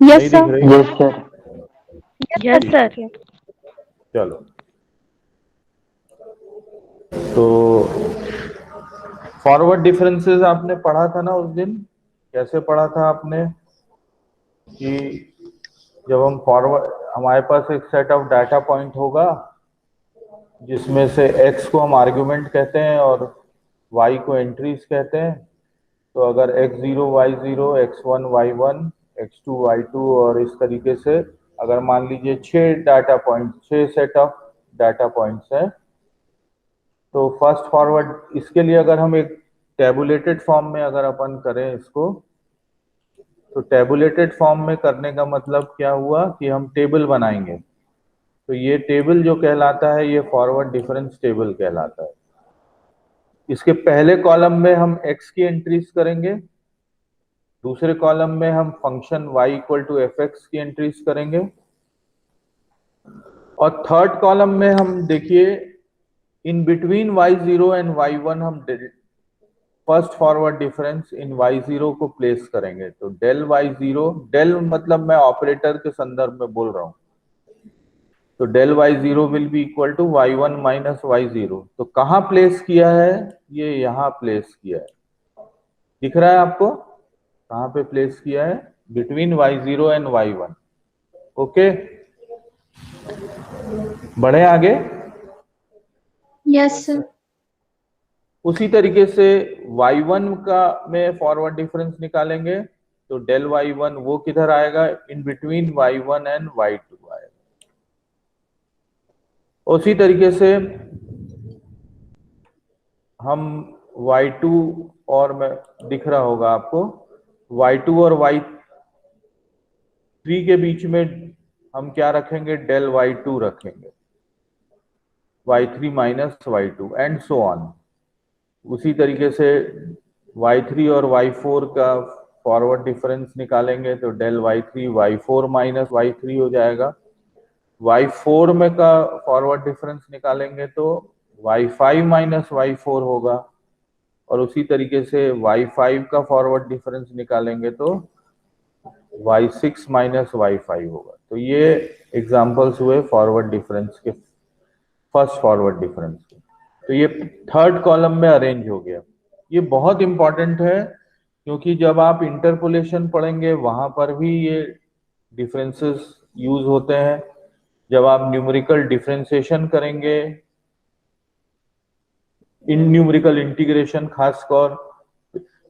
नहीं यस दिख सर। रही? Yes sir. यस ठीक, सर। चलो। तो फॉरवर्ड डिफरेंसेस आपने पढ़ा था ना उस दिन? कैसे पढ़ा था आपने कि जब हम फॉरवर्ड, हमारे पास एक सेट ऑफ डाटा पॉइंट होगा जिसमें से x को हम आर्गुमेंट कहते हैं और y को एंट्रीज कहते हैं। तो अगर x0 y0, x1 y1, x2 y2 और इस तरीके से, अगर मान लीजिए 6 सेट ऑफ डाटा पॉइंट्स हैं, तो फर्स्ट फॉरवर्ड इसके लिए अगर हम एक टेबुलेटेड फॉर्म में अगर अपन करें इसको, तो टेबुलेटेड फॉर्म में करने का मतलब क्या हुआ कि हम टेबल बनाएंगे। तो ये टेबल जो कहलाता है ये फॉरवर्ड डिफरेंस टेबल कहलाता है। इसके पहले कॉलम में हम x की एंट्रीज करेंगे, दूसरे कॉलम में हम function y equal to f x की एंट्रीज करेंगे, और थर्ड कॉलम में हम देखिए in between y0 and y1 हम first forward difference in y0 को प्लेस करेंगे। तो डेल y0, डेल मतलब मैं ऑपरेटर के संदर्भ में बोल रहा हूं, तो del y0 will be equal to y1 minus y0। तो कहां प्लेस किया है? ये यहां प्लेस किया है, दिख रहा है आपको कहां पे प्लेस किया है? Between y0 and y1। Okay, बढ़े आगे। Yes sir. उसी तरीके से y1 का में फॉरवर्ड डिफरेंस निकालेंगे, तो डेल y1 वो किधर आएगा? In between y1 and y2 आएगा। उसी तरीके से हम y2 और मैं दिख रहा होगा आपको, y2 और y3 के बीच में हम क्या रखेंगे? डेल y2 रखेंगे, y3 minus y2 and so on. उसी तरीके से y3 और y4 का फॉरवर्ड डिफरेंस निकालेंगे, तो del y3 y4 minus y3 हो जाएगा। y4 में का फॉरवर्ड डिफरेंस निकालेंगे तो y5 माइनस y4 होगा, और उसी तरीके से y5 का फॉरवर्ड डिफरेंस निकालेंगे तो y6 माइनस y5 होगा। तो ये एग्जांपल्स हुए फॉरवर्ड डिफरेंस के, फर्स्ट फॉरवर्ड डिफरेंस के। तो ये थर्ड कॉलम में अरेंज हो गया। ये बहुत इंपॉर्टेंट है क्योंकि जब आप इंटरपोलेशन पढ़ेंगे वहां पर भी ये डिफरेंसेस यूज होते हैं। जब आप न्यूमेरिकल डिफरेंशिएशन करेंगे, इन न्यूमेरिकल इंटीग्रेशन खासकर,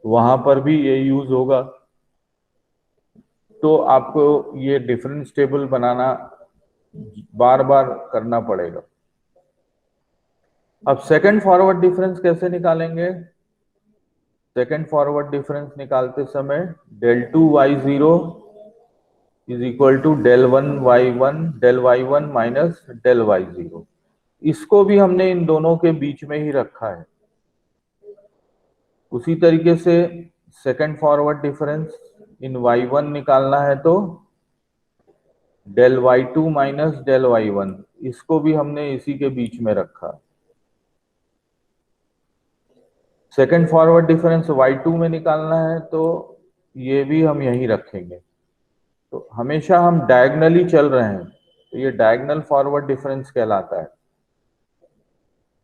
वहां पर भी ये यूज होगा। तो आपको ये डिफरेंस टेबल बनाना बार बार करना पड़ेगा। अब सेकंड फॉरवर्ड डिफरेंस कैसे निकालेंगे? सेकंड फॉरवर्ड डिफरेंस निकालते समय del two y zero is equal to del y one minus del y zero. इसको भी हमने इन दोनों के बीच में ही रखा है। उसी तरीके से second forward difference in y1 निकालना है तो del y2 minus del y1, इसको भी हमने इसी के बीच में रखा। सेकंड फॉरवर्ड डिफरेंस y2 में निकालना है तो ये भी हम यहीं रखेंगे। तो हमेशा हम डायगनली चल रहे हैं, तो ये डायगनल फॉरवर्ड डिफरेंस कहलाता है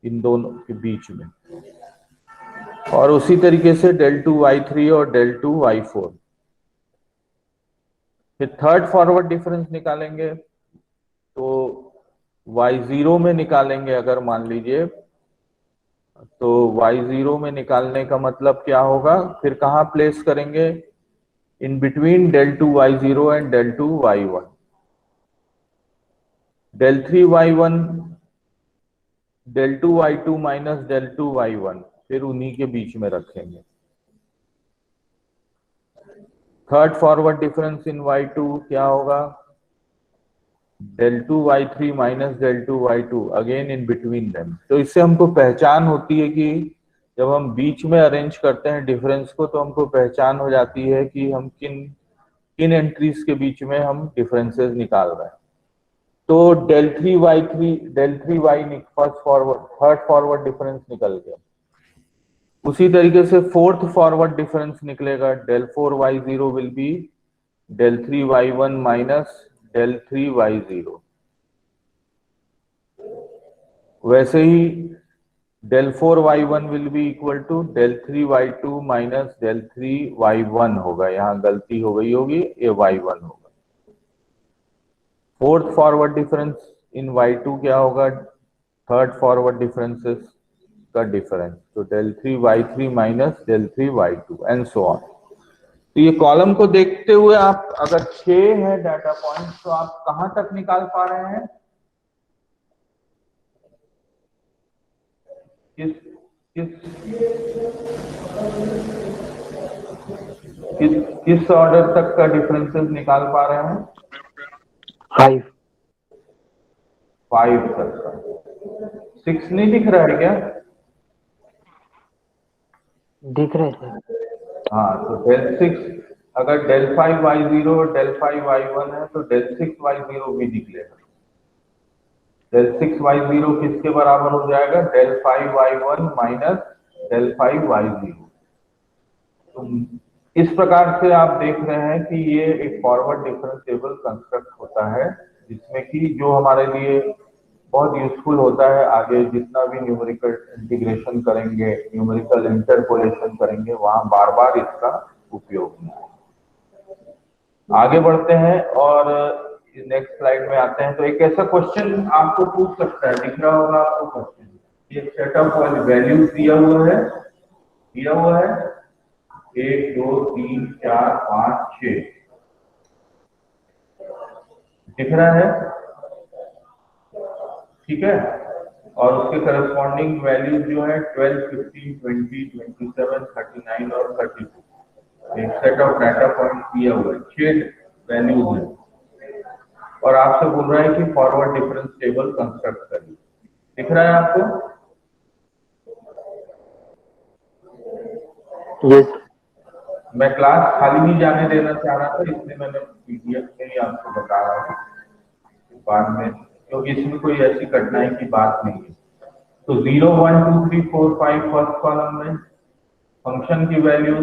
इन दोनों के बीच में। और उसी तरीके से डेल टू y3 और डेल टू y4। फिर थर्ड फॉरवर्ड डिफरेंस निकालेंगे तो y0 में निकालेंगे। अगर मान लीजिए तो y0 में निकालने का मतलब क्या होगा? फिर कहाँ प्लेस करेंगे? In between del two y0 and del two y1। Del three y1, del two y2 minus del two y1, फिर उन्हीं के बीच में रखेंगे। Third forward difference in y2 क्या होगा? Del two y3 minus del two y2 again in between them. तो इससे हमको पहचान होती है कि जब हम बीच में अरेंज करते हैं डिफरेंस को, तो हमको पहचान हो जाती है कि हम किन किन एंट्रीज के बीच में हम डिफरेंसेस निकाल रहे हैं। तो del three y first forward, third forward difference निकल गया। उसी तरीके से फोर्थ फॉरवर्ड डिफरेंस निकलेगा, del four y zero will be del 3 y1 minus del 3 y0। वैसे ही del 4 y1 will be equal to del 3 y2 minus del 3 y1 होगा, यहाँ गलती हो गई होगी, ये y1 होगा। Fourth forward difference in y2 क्या होगा, थर्ड फॉरवर्ड डिफरेंसेस का डिफरेंस, तो del 3 y3 minus del 3 y2 and so on. तो ये कॉलम को देखते हुए आप अगर 6 है डाटा पॉइंट तो आप कहां तक निकाल पा रहे हैं, किस किस किस किस ऑर्डर तक का डिफरेंसेस निकाल पा रहे हैं? 5 तक का। 6 नहीं दिख रहा है क्या? दिख रहे थे। हाँ, तो del 6 अगर del 5 y0 del 5 y1 है तो del 6 y0 भी निकलेगा। del 6 y0 किसके बराबर हो जाएगा, del 5 y1 minus del 5 y0। तो इस प्रकार से आप देख रहे हैं कि ये एक फॉरवर्ड डिफरेंस टेबल कंस्ट्रक्ट होता है, जिसमें कि जो हमारे लिए बहुत यूजफुल होता है, आगे जितना भी न्यूमेरिकल इंटीग्रेशन करेंगे, न्यूमेरिकल इंटरपोलेशन करेंगे, वहां बार बार इसका उपयोग होगा। आगे बढ़ते हैं और नेक्स्ट स्लाइड में आते हैं। तो एक ऐसा क्वेश्चन आपको पूछ सकता है, दिख रहा होगा आपको क्वेश्चन, ये सेट ऑफ वैल्यूज दिया हुआ है 1 2 3 4 5 6 दिख रहा है, ठीक है। और उसके करस्पॉन्डिंग वैल्यूज जो है 12 15 20 27 39 और 32। एक सेट ऑफ डाटा पॉइंट दिया हुआ है, 6 वैल्यूज है और आपसे बोल रहा है कि फॉरवर्ड डिफरेंस टेबल कंस्ट्रक्ट करिए। दिख रहा है आपको? यस। मैं क्लास खाली नहीं जाने देना चाह रहा था, इसलिए मैंने पीडीएफ में ही आपको बता रहा हूँ बाद में, क्योंकि इसमें कोई ऐसी कठिनाई की बात नहीं है। तो 0 1 2 3 4 5 फर्स्ट कॉलम में, फंक्शन की वैल्यू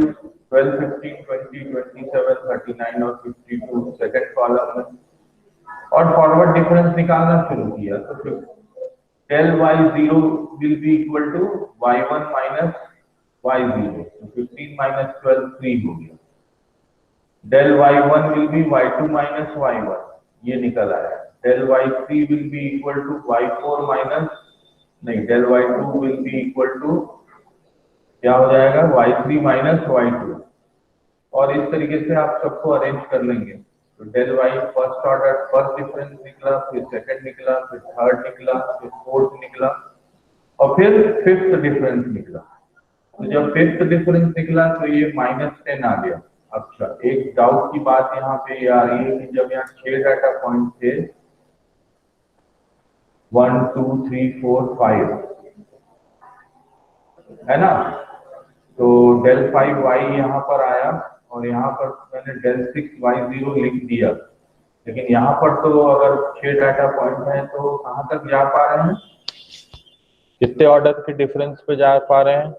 12 15 20 27 39 और 52 सेकंड कॉलम में, और फॉरवर्ड डिफरेंस निकालना शुरू किया। तो del y0 will be equal to y1 minus y0, तो 15 minus 12 3 हो गया। del y1 will be y2 minus y1, ये निकल आया। del y3 will be equal to y4 minus, नहीं, del y2 will be equal to क्या हो जाएगा, y3 minus y2। और इस तरीके से आप सबको अरेंज कर लेंगे। तो del y first order first difference निकला, फिर सेकंड निकला, फिर थर्ड निकला, फिर फोर्थ निकला और फिर फिफ्थ डिफरेंस निकला। तो जब फिफ्थ डिफरेंस निकला तो ये -10 आ गया। अच्छा, एक डाउट की बात यहाँ पे ये आ रही है कि जब यहाँ 6 डाटा पॉइंट थे 1 2 3 4 5 है ना, तो del 5 y यहाँ पर आया और यहाँ पर मैंने del 6 y0 लिख दिया, लेकिन यहाँ पर तो अगर 6 डाटा पॉइंट है तो कहाँ तक जा पा रहे हैं, कितने ऑर्डर के डिफरेंस पे जा पा रहे हैं,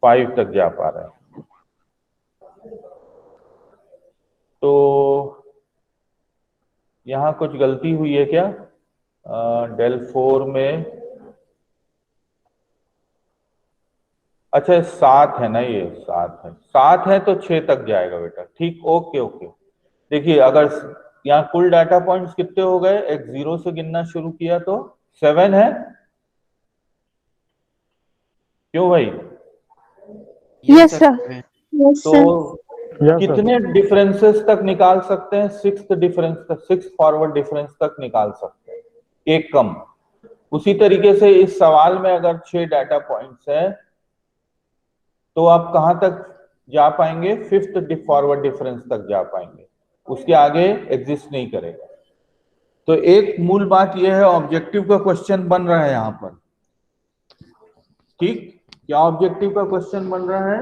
5 तक जा पा रहे हैं। तो यहाँ कुछ गलती हुई है क्या, del 4 में, अच्छा 7 है ना, ये 7 है तो 6 तक जाएगा बेटा, ठीक, ओके ओके। देखिए अगर यहाँ कुल डाटा पॉइंट्स कितने हो गए, एक 0 से गिनना शुरू किया तो 7 है, क्यों भाई? यस सर, यस तो सर। कितने डिफरेंसेस तक निकाल सकते हैं, 6th डिफरेंस तक, 6 फॉरवर्ड डिफरेंस तक निकाल सकते हैं, एक कम। उसी तरीके से इस सवाल में अगर 6 डाटा पॉइंट्स है तो आप कहां तक जा पाएंगे, 5th फॉरवर्ड डिफरेंस तक जा पाएंगे, उसके आगे एग्जिस्ट नहीं करेगा। तो एक मूल बात यह है, ऑब्जेक्टिव का क्वेश्चन बन रहा है यहाँ पर, ठीक, क्या ऑब्जेक्टिव का क्वेश्चन बन रहा है,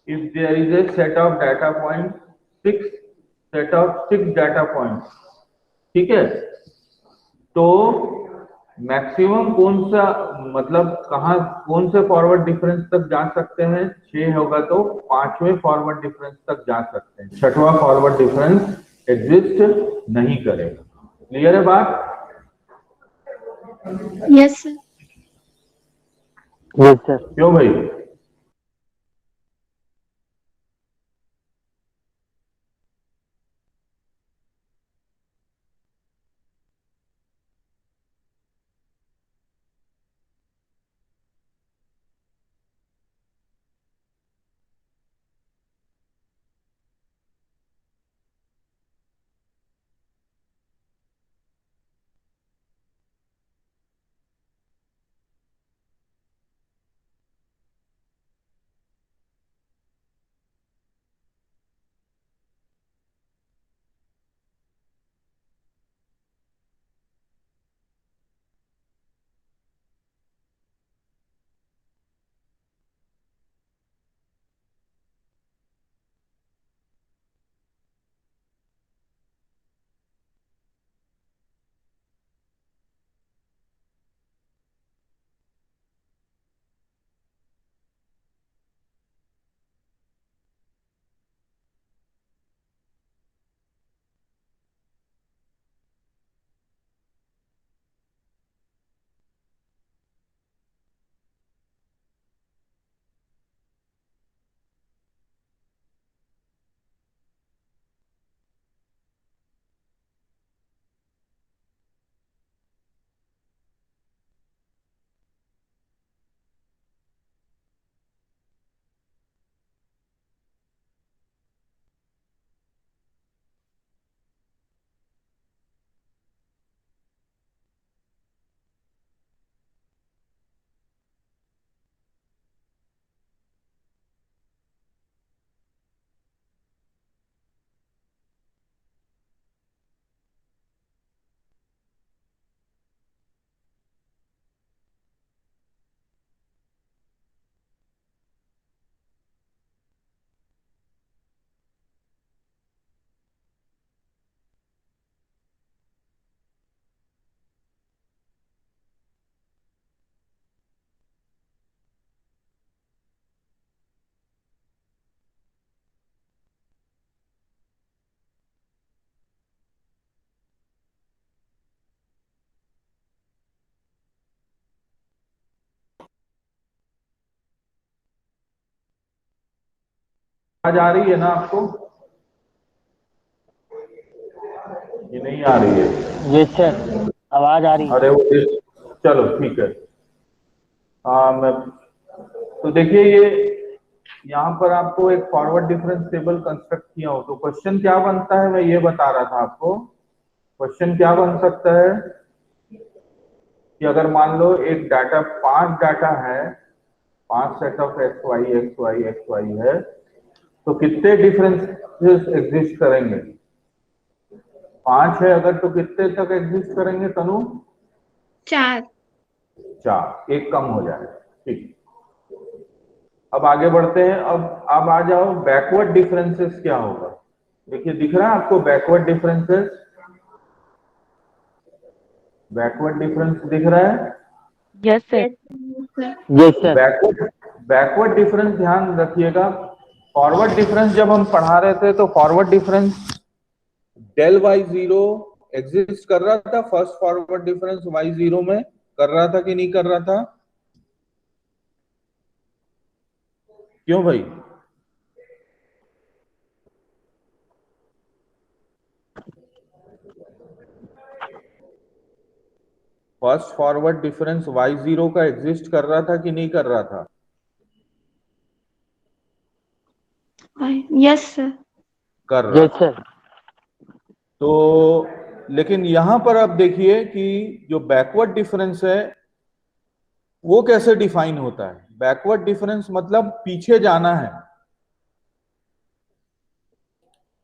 if there is a set of data point 6 set of 6 data point, ठीक है, तो मैक्सिमम कौन सा, मतलब कहाँ, कौन से फॉरवर्ड डिफरेंस तक जा सकते हैं? 6 होगा तो 5वें फॉरवर्ड डिफरेंस तक जा सकते हैं, 6वां फॉरवर्ड डिफरेंस एग्जिस्ट नहीं करेगा। क्लियर है बात? Yes, sir. Yes, sir. क्यों भाई? आवाज आ रही है ना आपको? ये नहीं आ रही है? Yes, sir. आवाज आ रही है। अरे वो चलो ठीक है। हाँ मैं, तो देखिए ये यहाँ पर आपको एक फॉरवर्ड डिफरेंस टेबल कंस्ट्रक्ट किया हो तो क्वेश्चन क्या बनता है, मैं ये बता रहा था आपको। क्वेश्चन क्या बन सकता है कि अगर मान लो एक डाटा, 5 डाटा है, 5 सेट ऑफ एक्स वाई है, तो कितने डिफरेंसेस एग्जिस्ट करेंगे? 5 है अगर तो कितने तक एग्जिस्ट करेंगे तनु? 4. 4, एक कम हो जाए। ठीक, अब आगे बढ़ते हैं। अब आ जाओ बैकवर्ड डिफरेंसेस क्या होगा। देखिए दिख रहा है आपको बैकवर्ड डिफरेंसेस? बैकवर्ड डिफरेंस दिख रहा है? Yes, sir. Yes, sir. Backward, backward difference ध्यान रखिएगा। फॉरवर्ड डिफरेंस जब हम पढ़ा रहे थे तो forward difference del y zero exist कर रहा था, first forward difference y zero में कर रहा था कि नहीं कर रहा था? क्यों भाई? First forward difference y zero का एग्जिस्ट कर रहा था कि नहीं कर रहा था? Yes, sir. कर रहा Yes, था। sir. तो लेकिन यहां पर आप देखिए कि जो बैकवर्ड डिफरेंस है वो कैसे डिफाइन होता है। बैकवर्ड डिफरेंस मतलब पीछे जाना है।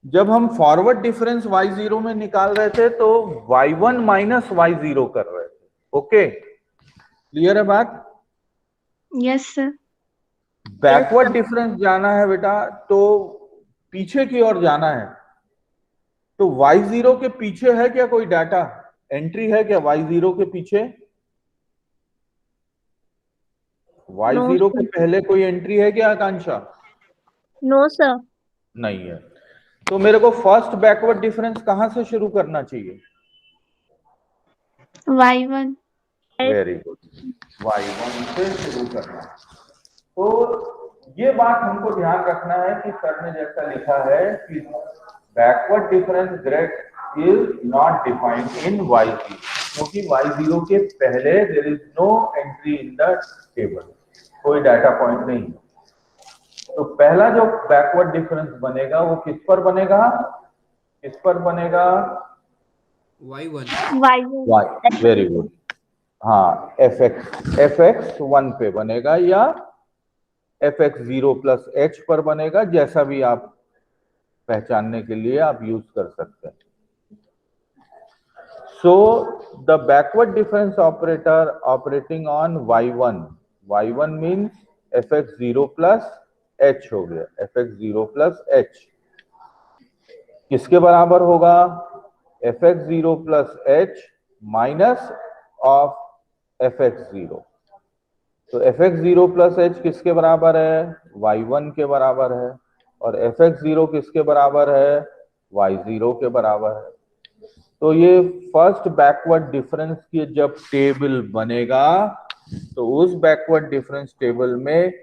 जब हम फॉरवर्ड डिफरेंस y0 में निकाल रहे थे तो y1 माइनस y0 कर रहे थे। ओके, क्लियर है बात? Yes, sir. बैकवर्ड डिफरेंस जाना है बेटा तो पीछे की ओर जाना है। तो y0 के पीछे है क्या कोई डाटा, एंट्री है क्या y0 के पीछे? Y No, zero sir. के पहले कोई एंट्री है क्या आकांक्षा? No, sir. नहीं है। तो मेरे को फर्स्ट बैकवर्ड डिफरेंस कहां से शुरू करना चाहिए? Y1. वेरी गुड, y1 से शुरू करना। तो ये बात हमको ध्यान रखना है कि सर ने जैसा लिखा है कि backward difference grade is not defined in y0, क्योंकि y0 के पहले there is no entry in the table, कोई डाटा पॉइंट नहीं। तो पहला जो बैकवर्ड डिफरेंस बनेगा वो किस पर बनेगा? किस पर बनेगा? y1 Y1. y, very good. हाँ, fx 1 पे बनेगा या fx 0 प्लस h पर बनेगा, जैसा भी आप पहचानने के लिए आप यूज कर सकते हैं। So the backward difference operator operating on y1 means fx 0 plus h हो गया। fx 0 प्लस h किसके बराबर होगा? fx 0 plus h minus of fx 0। तो fx 0 प्लस h किसके बराबर है? y1 के बराबर है। और fx 0 किसके बराबर है? y0 के बराबर है। तो ये फर्स्ट बैकवर्ड डिफरेंस की जब टेबल बनेगा तो उस बैकवर्ड डिफरेंस टेबल में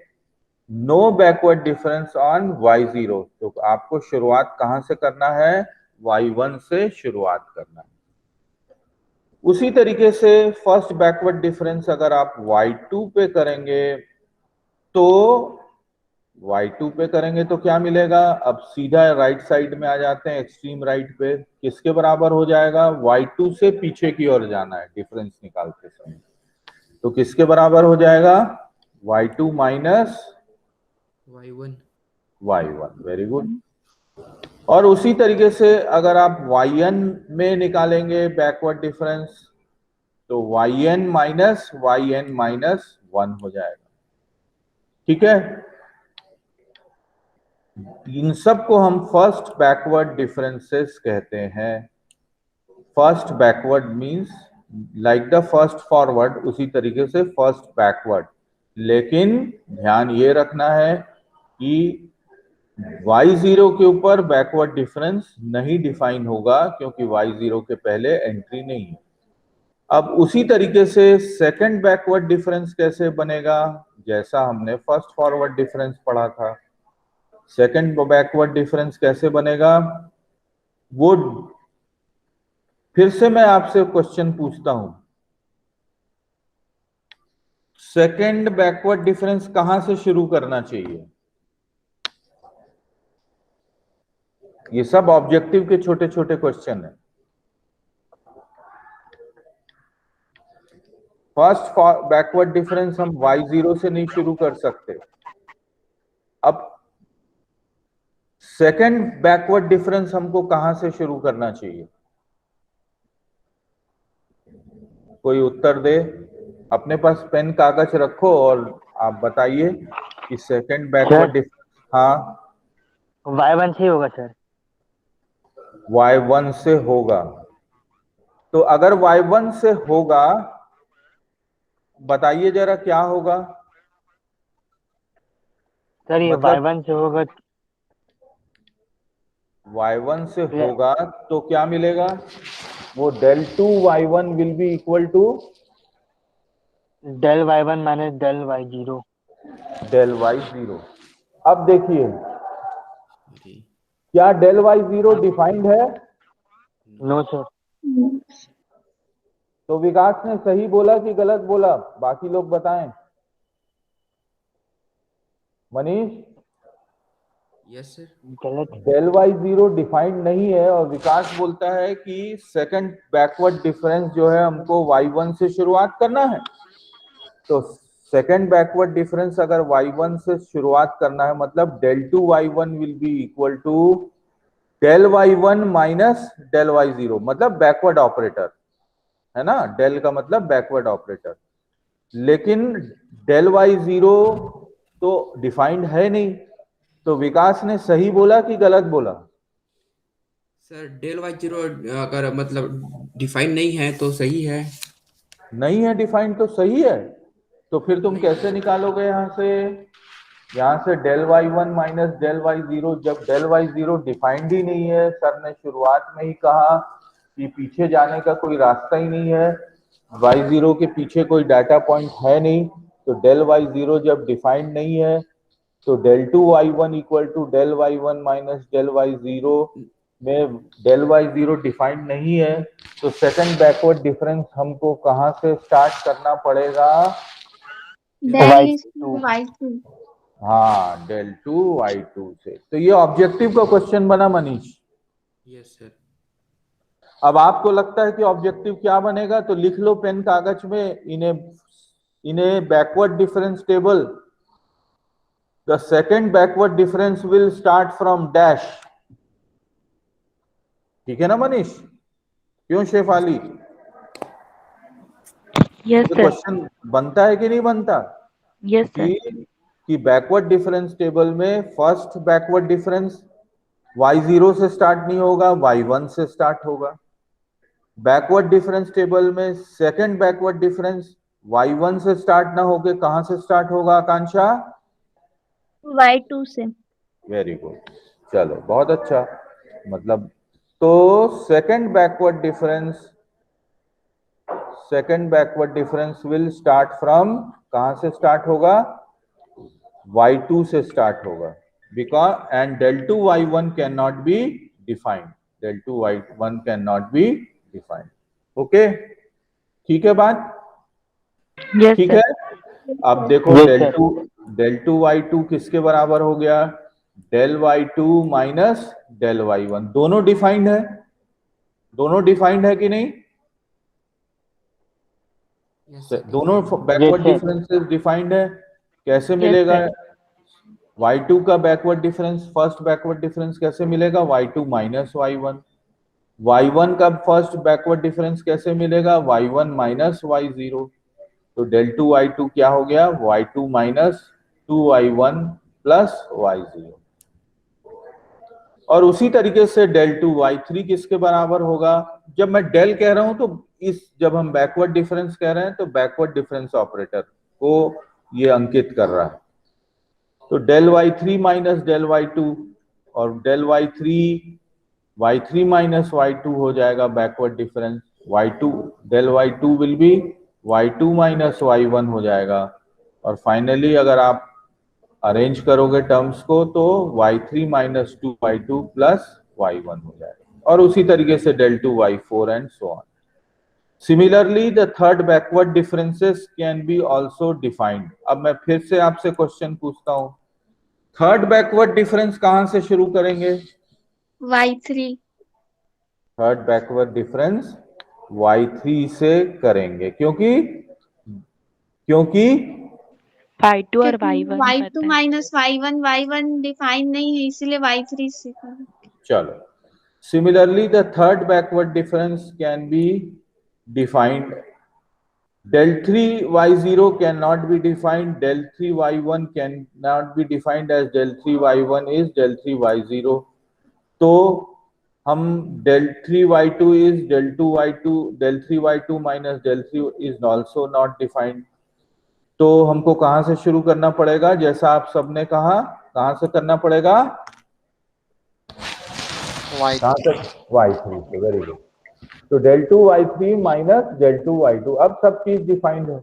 no backward difference on y0। तो आपको शुरुआत कहां से करना है? y1 से शुरुआत करना है। उसी तरीके से फर्स्ट बैकवर्ड डिफरेंस अगर आप y2 पे करेंगे तो क्या मिलेगा? अब सीधा राइट साइड में आ जाते हैं, एक्सट्रीम राइट पे। किसके बराबर हो जाएगा? y2 से पीछे की ओर जाना है डिफरेंस निकालते समय। तो किसके बराबर हो जाएगा? y2 minus y1। Very good. और उसी तरीके से अगर आप yn में निकालेंगे बैकवर्ड डिफरेंस तो yn माइनस 1 हो जाएगा। ठीक है, इन सब को हम फर्स्ट बैकवर्ड डिफरेंसेस कहते हैं। First backward means like the first forward, उसी तरीके से फर्स्ट बैकवर्ड। लेकिन ध्यान ये रखना है कि y0 के ऊपर बैकवर्ड डिफरेंस नहीं डिफाइन होगा, क्योंकि y0 के पहले एंट्री नहीं है। अब उसी तरीके से सेकंड बैकवर्ड डिफरेंस कैसे बनेगा? जैसा हमने फर्स्ट फॉरवर्ड डिफरेंस पढ़ा था। सेकंड बैकवर्ड डिफरेंस कैसे बनेगा? वो फिर से मैं आपसे क्वेश्चन पूछता हूं, सेकंड बैकवर्ड डिफरेंस कहां से शुरू करना चाहिए? ये सब ऑब्जेक्टिव के छोटे छोटे क्वेश्चन है। फर्स्ट बैकवर्ड डिफरेंस हम y0 से नहीं शुरू कर सकते। अब सेकंड बैकवर्ड डिफरेंस हमको कहां से शुरू करना चाहिए? कोई उत्तर दे। अपने पास पेन कागज रखो और आप बताइए कि सेकंड बैकवर्ड डिफरेंस। हाँ, y1 से ही होगा सर। y1 से होगा। तो अगर y1 से होगा, बताइए जरा क्या होगा? सर ये मतलब y1 से होगा y1 से होगा तो क्या मिलेगा? वो del 2 y1 will be equal to del y1 minus del y0। del y0। अब देखिए, क्या del y0 डिफाइंड है? No sir. तो विकास ने सही बोला कि गलत बोला? बाकी लोग बताएं। Manish, yes sir. गलत। del y0 डिफाइंड नहीं है और विकास बोलता है कि सेकंड बैकवर्ड डिफरेंस जो है हमको y1 से शुरुआत करना है। तो सेकंड बैकवर्ड डिफरेंस अगर y1 से शुरुआत करना है, मतलब del 2 y1 will be equal to del y1 minus del y0, मतलब बैकवर्ड ऑपरेटर है ना। del का मतलब बैकवर्ड ऑपरेटर। लेकिन del y0 तो डिफाइंड है नहीं। तो विकास ने सही बोला कि गलत बोला? सर del y0 अगर मतलब डिफाइन नहीं है तो सही है। नहीं है डिफाइंड तो सही है। तो फिर तुम कैसे निकालोगे यहाँ से del y1 minus del y0, जब डेल y0 डिफाइंड ही नहीं है, सर ने शुरुआत में ही कहा कि पीछे जाने का कोई रास्ता ही नहीं है, y0 के पीछे कोई डाटा पॉइंट है नहीं, तो डेल y0 जब डिफाइंड नहीं है तो del two y1 equal to del y1 minus del y0 में डेल y0 डिफाइंड नहीं है, तो सेकंड बैकवर्ड डिफरेंस हमको कहाँ से स्टार्ट करना पड़ेगा? Del is to y2. हाँ, डेल टू y2 से। तो ये ऑब्जेक्टिव का क्वेश्चन बना मनीष। Yes sir. अब आपको लगता है कि ऑब्जेक्टिव क्या बनेगा, तो लिख लो पेन कागज में, इन्हें backward difference table, the second backward difference will start from dash. ठीक है ना मनीष? क्यों शेफाली? यस ये सर। क्वेश्चन बनता है कि नहीं बनता? Yes sir. कि बैकवर्ड डिफरेंस टेबल में फर्स्ट बैकवर्ड डिफरेंस y0 से स्टार्ट नहीं होगा, y1 से स्टार्ट होगा। बैकवर्ड डिफरेंस टेबल में सेकंड बैकवर्ड डिफरेंस y1 से स्टार्ट ना होके कहां से स्टार्ट होगा आकांक्षा? y2 से। वेरी गुड, चलो बहुत अच्छा। मतलब तो second backward difference will start from, कहां से स्टार्ट होगा? y2 से स्टार्ट होगा, because and del two y1 can not be defined, del two y1 can not be defined. Okay, ठीक है बात? यस ठीक सर। है। अब देखो Yes, del sir. To y2 किसके बराबर हो गया? Del y2 minus del y1। दोनों डिफाइंड है, दोनों डिफाइंड है कि नहीं? Yes sir. दोनों backward Yes, sir. Differences defined है। कैसे Yes, मिलेगा sir. y2 का backward difference, first backward difference कैसे मिलेगा? y2 minus y1। y1 का फर्स्ट बैकवर्ड डिफरेंस कैसे मिलेगा? y1 minus y0। तो डेल टू y2 क्या हो गया? y2 minus 2y1 plus y0। और उसी तरीके से डेल टू y3 किसके बराबर होगा? जब मैं डेल कह रहा हूं तो जब हम बैकवर्ड डिफरेंस कह रहे हैं तो बैकवर्ड डिफरेंस ऑपरेटर को ये अंकित कर रहा है। तो del y3 minus del y2, और डेल y3 माइनस y2 हो जाएगा backward difference. y2 del y2 will be y2 minus y1 हो जाएगा। और फाइनली अगर आप अरेंज करोगे टर्म्स को तो y3 minus 2y2 plus y1 हो जाएगा। और उसी तरीके से del two y4 and so on. Similarly the third backward differences can be also defined. अब मैं फिर से आपसे क्वेश्चन पूछता हूं, थर्ड बैकवर्ड डिफरेंस कहां से शुरू करेंगे? y3। Third backward difference y3 से करेंगे, क्योंकि y2 और क्योंकि y1 y2 पता है। माइनस y1 डिफाइन नहीं है, इसीलिए y3 से करें। चलो, similarly the third backward difference can be defined. del 3 y0 cannot be defined, del 3 y1 cannot be defined as del 3 y1 is del 3 y0। तो हम del 3 y2 is del 2 y2, del 3 y2 minus del 3 is also not defined। तो हमको कहां से शुरू करना पड़ेगा? जैसा आप सबने कहा, कहां से करना पड़ेगा? कहां से? y3 से। Very good. तो del two y3 minus del two y2, अब सब चीज डिफाइंड है,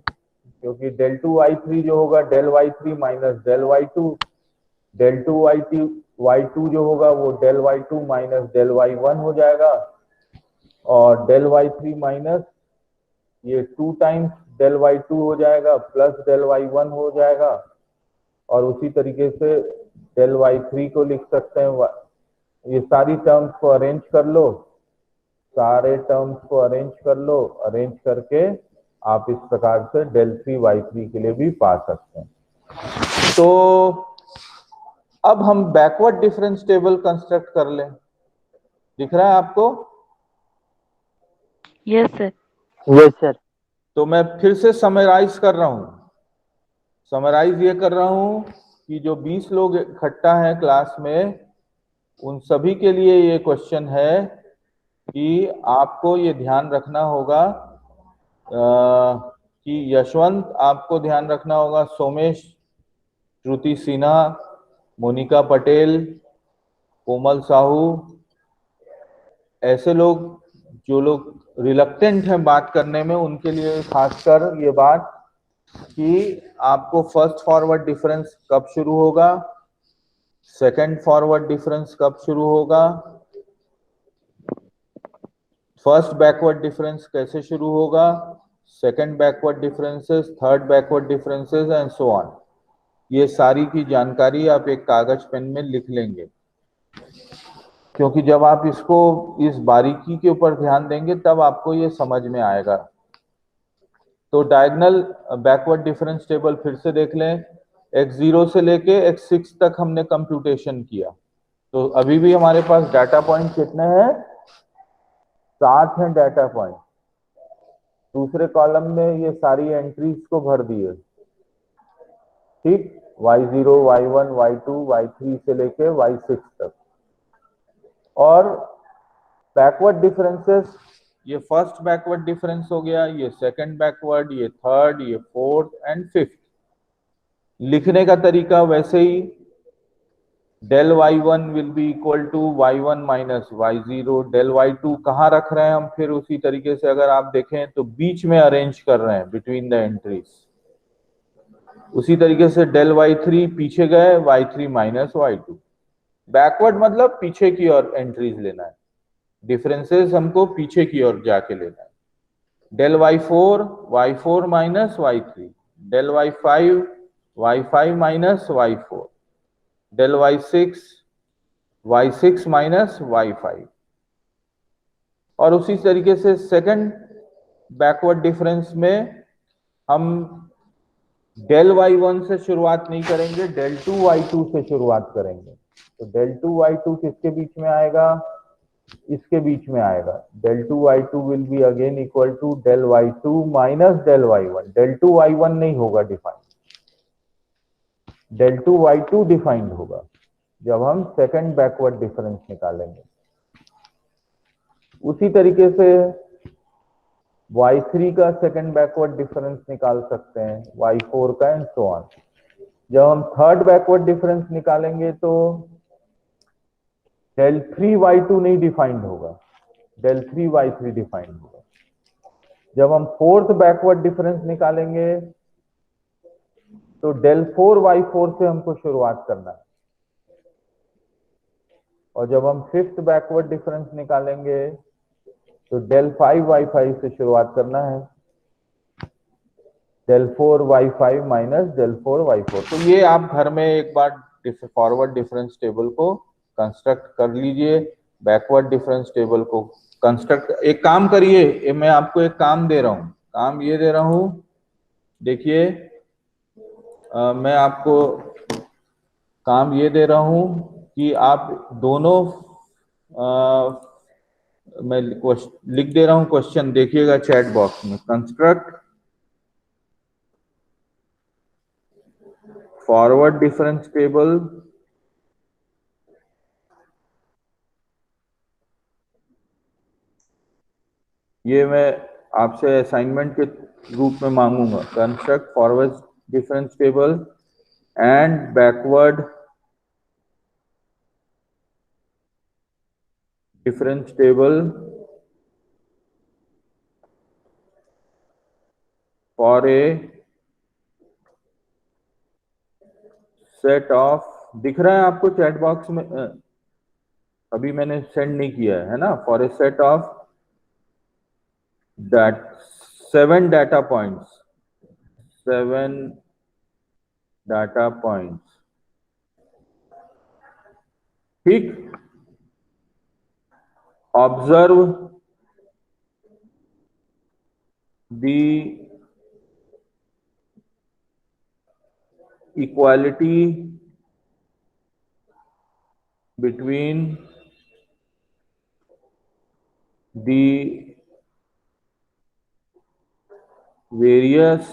क्योंकि डेल टू y3 जो होगा del y3 minus del y2, del two y2 जो होगा वो del y2 minus del y1 हो जाएगा, और डेल y3 माइनस ये 2 टाइम्स डेल y2 हो जाएगा प्लस डेल y1 हो जाएगा। और उसी तरीके से डेल y3 को लिख सकते हैं। ये सारी टर्म्स को अरेंज कर लो, सारे टर्म्स को अरेंज कर लो, अरेंज करके आप इस प्रकार से del 3 y3 के लिए भी पा सकते हैं। तो अब हम बैकवर्ड डिफरेंस टेबल कंस्ट्रक्ट कर लें। दिख रहा है आपको? Yes sir. Yes, sir. तो मैं फिर से समराइज कर रहा हूं। समराइज ये कर रहा हूं कि जो 20 लोग इकट्ठा हैं क्लास में, उन सभी के लिए ये क्वेश्चन है कि आपको ये ध्यान रखना होगा कि यशवंत, आपको ध्यान रखना होगा, सोमेश, श्रुति सिन्हा, मोनिका पटेल, कोमल साहू, ऐसे लोग जो लोग रिलक्टेंट हैं बात करने में, उनके लिए खासकर ये बात कि आपको फर्स्ट फॉरवर्ड डिफरेंस कब शुरू होगा, सेकंड फॉरवर्ड डिफरेंस कब शुरू होगा, फर्स्ट बैकवर्ड डिफरेंस कैसे शुरू होगा, second backward differences, third backward differences and so on. ये सारी की जानकारी आप एक कागज पेन में लिख लेंगे, क्योंकि जब आप इसको इस बारीकी के ऊपर ध्यान देंगे तब आपको ये समझ में आएगा। तो डायगोनल बैकवर्ड डिफरेंस टेबल फिर से देख लें। x0 से लेके x6 तक हमने कंप्यूटेशन किया, तो अभी भी हमारे पास डाटा पॉइंट कितने हैं? 7 हैं डाटा पॉइंट। दूसरे कॉलम में ये सारी एंट्रीज को भर दिए, ठीक, y0, y1, y2, y3 से लेके y6 तक। और बैकवर्ड डिफरेंसेस, ये फर्स्ट बैकवर्ड डिफरेंस हो गया, ये सेकंड बैकवर्ड, ये थर्ड, ये फोर्थ एंड फिफ्थ। लिखने का तरीका वैसे ही, del y1 will be equal to y1 minus y0, del y2 कहाँ रख रहे हैं हम, फिर उसी तरीके से अगर आप देखें तो बीच में अरेंज कर रहे हैं बिटवीन द एंट्रीज। उसी तरीके से डेल y3 पीछे गए, y3 माइनस y2। बैकवर्ड मतलब पीछे की ओर एंट्रीज लेना है, डिफरेंसेस हमको पीछे की ओर जाके लेना है। Del y4 minus y3, del y5 minus y4, del y6 minus y5। और उसी तरीके से सेकंड बैकवर्ड डिफरेंस में हम डेल y1 से शुरुआत नहीं करेंगे, डेल 2y2 से शुरुआत करेंगे। तो डेल 2y2 किसके बीच में आएगा? इसके बीच में आएगा। Del 2y2 will be again equal to del y2 minus del y1। Del 2y1 नहीं होगा डिफाइंड, डेल 2y2 डिफाइंड होगा जब हम सेकंड बैकवर्ड डिफरेंस निकालेंगे। उसी तरीके से y3 का सेकंड बैकवर्ड डिफरेंस निकाल सकते हैं, y4 का एंड सो ऑन। जब हम थर्ड बैकवर्ड डिफरेंस निकालेंगे तो डेल 3y2 नहीं डिफाइंड होगा, डेल 3y3 डिफाइंड होगा। जब हम फोर्थ बैकवर्ड डिफरेंस निकालेंगे तो डेल 4y4 से हमको शुरुआत करना है। और जब हम फिफ्थ बैकवर्ड डिफरेंस निकालेंगे तो डेल 5y5 से शुरुआत करना है, del 4y5 minus del 4y4। तो ये आप घर में एक बार फॉरवर्ड डिफरेंस टेबल को कंस्ट्रक्ट कर लीजिए, बैकवर्ड डिफरेंस टेबल को कंस्ट्रक्ट। एक काम करिए, मैं आपको एक काम दे रहा हूं, काम ये दे रहा हूं, देखिए मैं आपको काम ये दे रहा हूं कि आप दोनों मैं लिख दे रहा हूं क्वेश्चन, देखिएगा चैट बॉक्स में। कंस्ट्रक्ट फॉरवर्ड डिफरेंस टेबल ये मैं आपसे असाइनमेंट के रूप में मांगूंगा। Construct forward difference table and backward difference table for a set of, दिख रहा है आपको चैट बॉक्स में? अभी मैंने सेंड नहीं किया है ना। For a set of that 7 data points, 7 data points, ठीक। Observe the equality between the various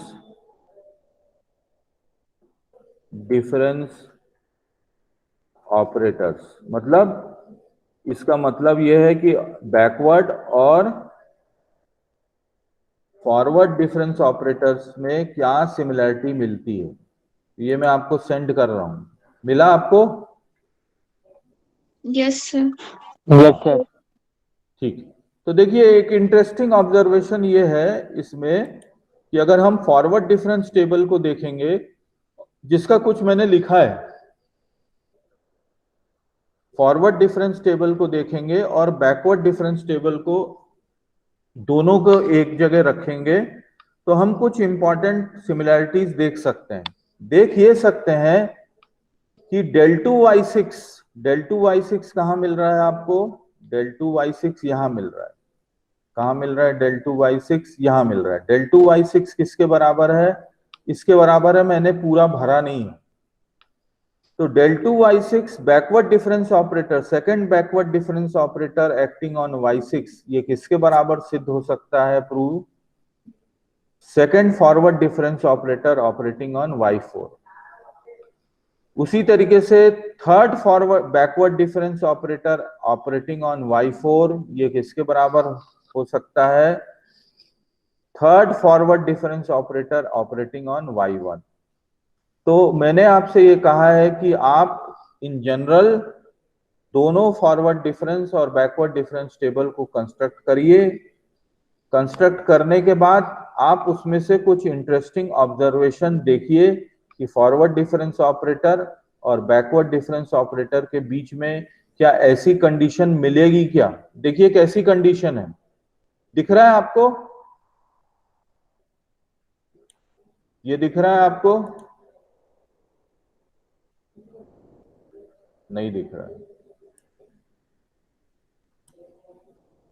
difference operators. मतलब इसका मतलब यह है कि बैकवर्ड और फॉरवर्ड डिफरेंस ऑपरेटर्स में क्या सिमिलरिटी मिलती है, ये मैं आपको सेंड कर रहा हूं। मिला आपको? Yes sir. Yes sir. ठीक। तो देखिए एक इंटरेस्टिंग ऑब्जर्वेशन ये है इसमें कि अगर हम फॉरवर्ड डिफरेंस टेबल को देखेंगे, जिसका कुछ मैंने लिखा है, फॉरवर्ड डिफरेंस टेबल को देखेंगे और बैकवर्ड डिफरेंस टेबल को, दोनों को एक जगह रखेंगे, तो हम कुछ इंपॉर्टेंट सिमिलैरिटीज देख सकते हैं। देख ये सकते हैं कि del 2 y6 कहां मिल रहा है आपको? del 2 y6 यहां मिल रहा है। कहां मिल रहा है? del 2 y6 यहां मिल रहा है। del 2 y6 किसके बराबर है? इसके बराबर है, मैंने पूरा भरा नहीं है। तो del 2 y6 backward difference operator, second backward difference operator acting on y6, ये किसके बराबर सिद्ध हो सकता है? Prove second forward difference operator operating on y4। उसी तरीके से third forward backward difference operator operating on y4, ये किसके बराबर हो सकता है? Third forward difference operator operating on y1। तो मैंने आपसे ये कहा है कि आप इन जनरल दोनों फॉरवर्ड डिफरेंस और बैकवर्ड डिफरेंस टेबल को कंस्ट्रक्ट करिए। कंस्ट्रक्ट करने के बाद आप उसमें से कुछ इंटरेस्टिंग ऑब्जर्वेशन देखिए कि फॉरवर्ड डिफरेंस ऑपरेटर और बैकवर्ड डिफरेंस ऑपरेटर के बीच में क्या ऐसी कंडीशन मिलेगी क्या? देखिए कैसी कंडीशन है, दिख रहा है आपको? ये दिख रहा है आपको? नहीं दिख रहा है।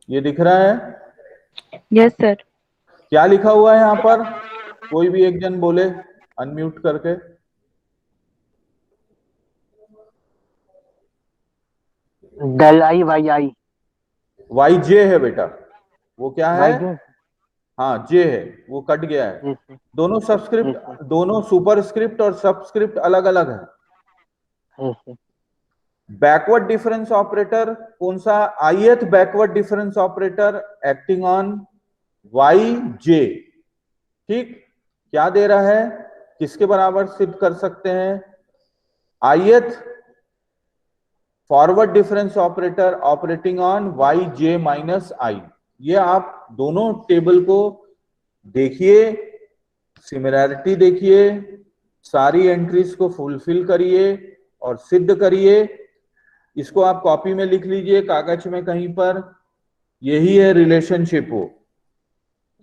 ये दिख रहा है? Yes, sir. क्या लिखा हुआ है यहाँ पर? कोई भी एक जन बोले अनम्यूट करके। del I y I। Y J है बेटा, वो क्या है? y j। हाँ जे है, वो कट गया है। Yes sir. दोनों यस सबस्क्रिप्ट, सर। दोनों सुपरस्क्रिप्ट और सबस्क्रिप्ट अलग अलग है। Yes sir. Backward difference operator कौन सा? ith backward difference operator acting on Y J. ठीक, क्या दे रहा है? किसके बराबर सिद्ध कर सकते हैं? ith forward difference operator operating on Y J minus I. ये आप दोनों टेबल को देखिए, सिमिलैरिटी देखिए, सारी एंट्रीज को फुलफिल करिए और सिद्ध करिए। इसको आप कॉपी में लिख लीजिए कागज में कहीं पर। यही है रिलेशनशिप हो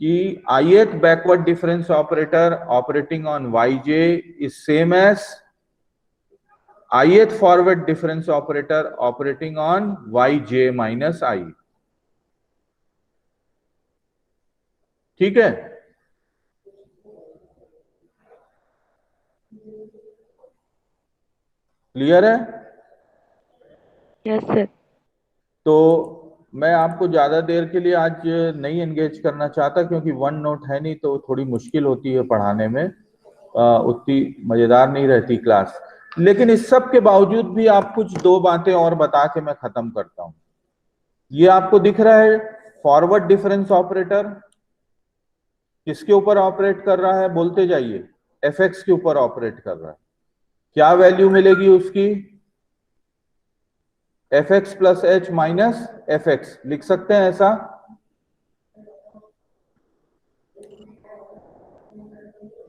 कि ith backward difference operator operating on yj is same as ith forward difference operator operating on yj minus I. ठीक है? क्लियर है? Yes, sir. तो मैं आपको ज्यादा देर के लिए आज नहीं एंगेज करना चाहता, क्योंकि वन नोट है नहीं तो थोड़ी मुश्किल होती है पढ़ाने में, उतनी मजेदार नहीं रहती क्लास। लेकिन इस सब के बावजूद भी आप कुछ दो बातें और बता के मैं खत्म करता हूं। ये आपको दिख रहा है फॉरवर्ड डिफरेंस ऑपरेटर किसके ऊपर ऑपरेट कर रहा है? बोलते जाइए। fx के ऊपर ऑपरेट कर रहा है। क्या वैल्यू मिलेगी उसकी? fx plus h minus fx, लिख सकते हैं ऐसा?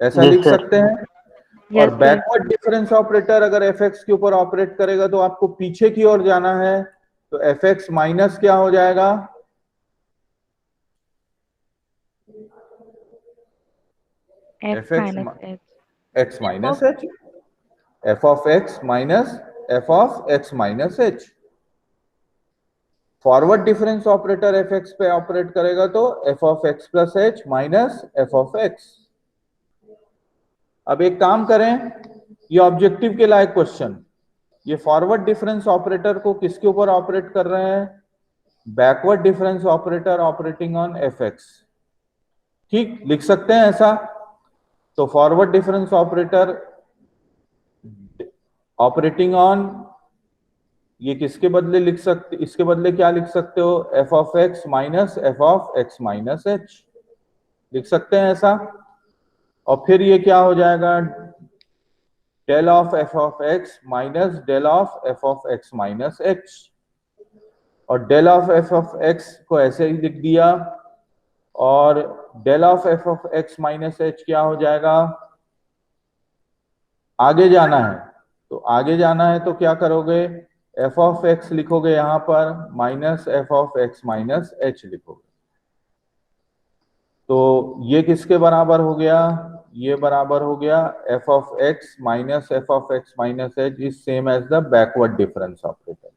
ऐसा Yes, लिख sir. सकते हैं। Yes, और sir. बैकवर्ड डिफरेंस ऑपरेटर अगर fx के ऊपर ऑपरेट करेगा तो आपको पीछे की ओर जाना है, तो fx माइनस क्या हो जाएगा? X fx minus H. x minus h, f of x minus f of x minus h। Forward difference operator fx पे ऑपरेट करेगा तो f of x plus h minus f of x। अब एक काम करें, ये ऑब्जेक्टिव के लायक question, ये फॉरवर्ड डिफरेंस ऑपरेटर को किसके ऊपर ऑपरेट कर रहे हैं? Backward difference operator operating on fx। ठीक, लिख सकते हैं ऐसा? तो forward difference operator operating on, ये किसके बदले लिख सकते, इसके बदले क्या लिख सकते हो? f of x minus f of x minus h। लिख सकते हैं ऐसा। और फिर ये क्या हो जाएगा, del of F of x minus del of F of x minus H. और del of F of X को ऐसे ही लिख दिया, और del of F of x minus H क्या हो जाएगा, आगे जाना है तो आगे जाना है तो क्या करोगे, एफ ऑफ एक्स लिखोगे यहां पर minus f of x minus H लिखोगे। तो ये किसके बराबर हो गया, ये बराबर हो गया f of x minus f of x minus h is same as the backward difference operator.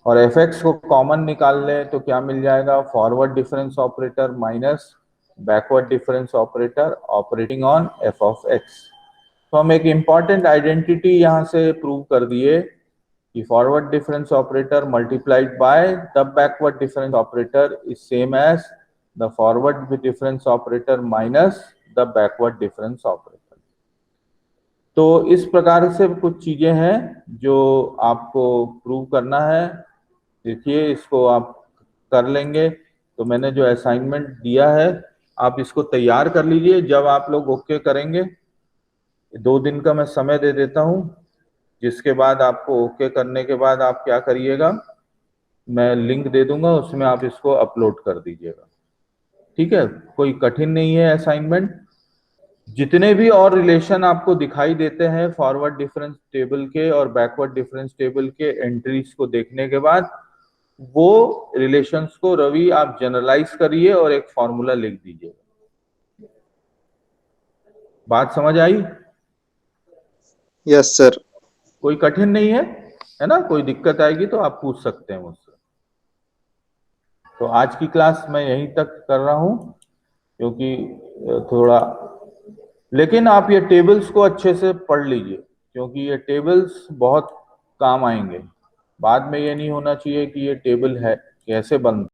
और एफ एक्स को कॉमन निकाल ले तो क्या मिल जाएगा, forward difference operator minus backward difference operator operating on f of x. तो हम एक इंपॉर्टेंट आइडेंटिटी यहां से प्रूव कर दिए कि forward difference operator multiplied by the backward difference operator is same as the forward difference operator minus the backward difference operator. तो इस प्रकार से कुछ चीजें हैं जो आपको प्रूव करना है। देखिए इसको आप कर लेंगे। तो मैंने जो असाइनमेंट दिया है आप इसको तैयार कर लीजिए। जब आप लोग ओके करेंगे, 2 दिन का मैं समय दे देता हूं, जिसके बाद आपको ओके करने के बाद आप क्या करिएगा, मैं लिंक दे दूंगा, उसमें आप इसको अपलोड कर दीजिएगा। ठीक है, कोई कठिन नहीं है असाइनमेंट। जितने भी और रिलेशन आपको दिखाई देते हैं फॉरवर्ड डिफरेंस टेबल के और बैकवर्ड डिफरेंस टेबल के एंट्रीज को देखने के बाद, वो रिलेशंस को रवि आप जनरलाइज करिए और एक फॉर्मूला लिख दीजिए। बात समझ आई? Yes sir. कोई कठिन नहीं है ना? कोई दिक्कत आएगी तो आप पूछ सकते हैं मुझसे। तो आज की क्लास मैं यहीं तक कर रहा हूं, क्योंकि थोड़ा, लेकिन आप ये टेबल्स को अच्छे से पढ़ लीजिए, क्योंकि ये टेबल्स बहुत काम आएंगे। बाद में ये नहीं होना चाहिए कि ये टेबल है कैसे बनता